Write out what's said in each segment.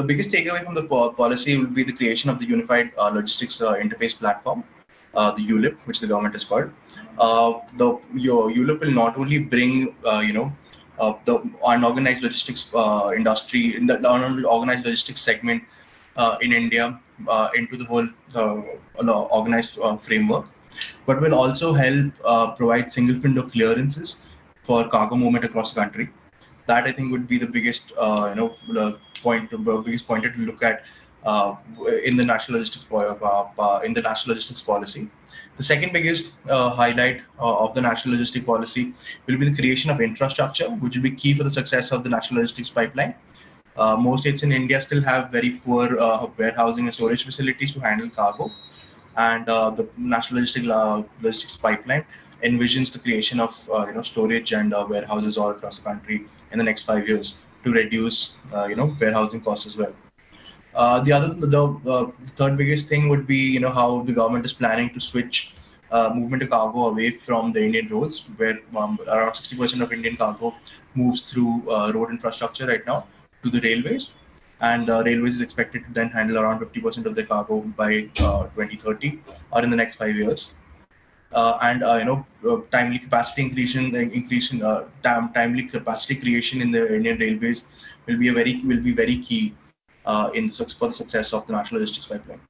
the biggest takeaway from the policy will be the creation of the unified logistics interface platform, the ULIP, which the government has called. Your ULIP will not only bring the unorganized logistics industry, in the unorganized logistics segment in India into the whole organized framework, but will also help provide single window clearances for cargo movement across the country. That I think would be the biggest biggest pointer to look at in the national logistics policy. The second biggest highlight of the national logistics policy will be the creation of infrastructure, which will be key for the success of the national logistics pipeline. Most states in India still have very poor warehousing and storage facilities to handle cargo, and the national logistics pipeline envisions the creation of storage and warehouses all across the country in the next 5 years to reduce warehousing costs as well. The third biggest thing would be how the government is planning to switch movement of cargo away from the Indian roads, where around 60% of Indian cargo moves through road infrastructure right now, to the railways, and railways is expected to then handle around 50% of the cargo by 2030 or in the next 5 years. Timely capacity timely capacity creation in the Indian railways will be very key for the success of the national logistics pipeline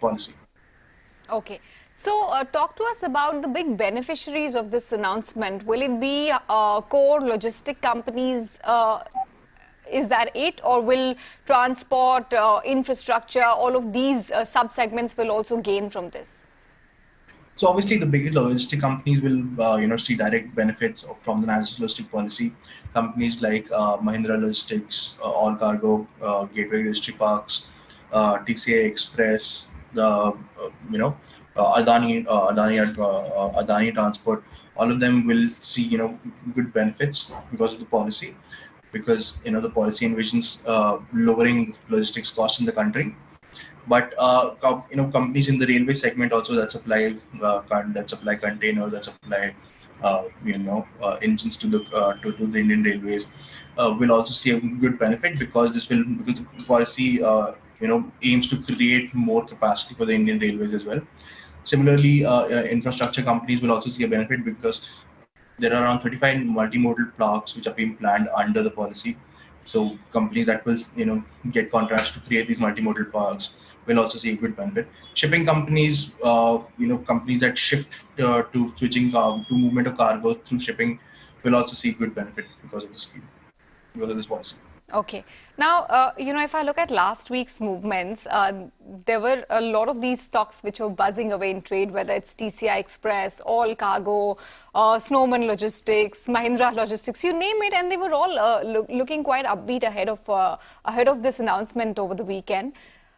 policy. Okay. So talk to us about the big beneficiaries of this announcement. Will it be core logistic companies? Is that it, or will transport, infrastructure, all of these sub-segments will also gain from this? So obviously, the biggest logistic companies will, see direct benefits from the national logistic policy. Companies like Mahindra Logistics, All Cargo, Gateway Logistic Parks, TCA Express, Adani Transport. All of them will see, good benefits because of the policy, because the policy envisions lowering logistics costs in the country. But companies in the railway segment also that supply containers, that supply engines to the Indian Railways will also see a good benefit, because the policy aims to create more capacity for the Indian Railways as well. Similarly, infrastructure companies will also see a benefit, because there are around 35 multimodal parks which are being planned under the policy. So companies that will get contracts to create these multimodal parks will also see a good benefit. Shipping companies, companies that shift to switching to movement of cargo through shipping will also see good benefit because of this policy. Okay. Now, if I look at last week's movements, there were a lot of these stocks which were buzzing away in trade, whether it's TCI Express, All Cargo, Snowman Logistics, Mahindra Logistics, you name it, and they were all looking quite upbeat ahead of this announcement over the weekend.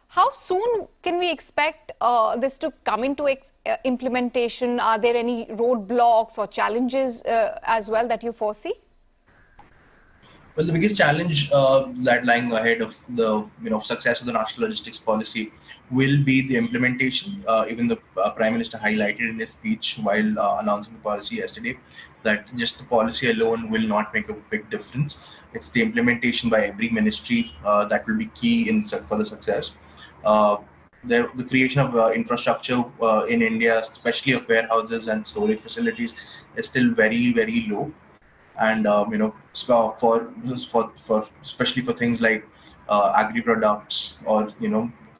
How soon can we expect this to come into implementation? Are there any roadblocks or challenges as well that you foresee? Well, the biggest challenge that lying ahead of the success of the national logistics policy will be the implementation. Even the Prime Minister highlighted in his speech while announcing the policy yesterday that just the policy alone will not make a big difference. It's the implementation by every ministry that will be key for the success. The creation of infrastructure in India, especially of warehouses and storage facilities, is still very, very low. And especially for things like agri products, or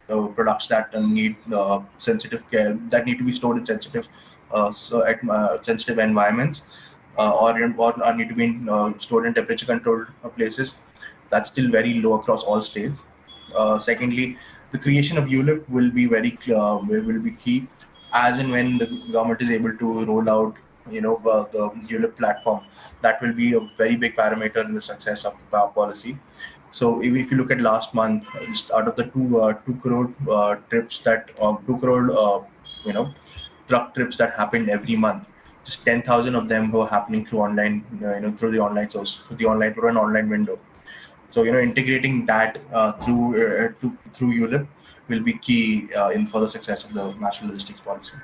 products that need sensitive care, that need to be stored in sensitive sensitive environments, or need to be stored in temperature controlled places, that's still very low across all states. Secondly, the creation of ULIP will be key, as and when the government is able to roll out the ULIP platform. That will be a very big parameter in the success of the policy. So if you look at last month, just out of the 2 crore trips that 2 crore truck trips that happened every month, just 10,000 of them were happening through online, through the online source, through an online window. So integrating that through ULIP will be key for the success of the national logistics policy.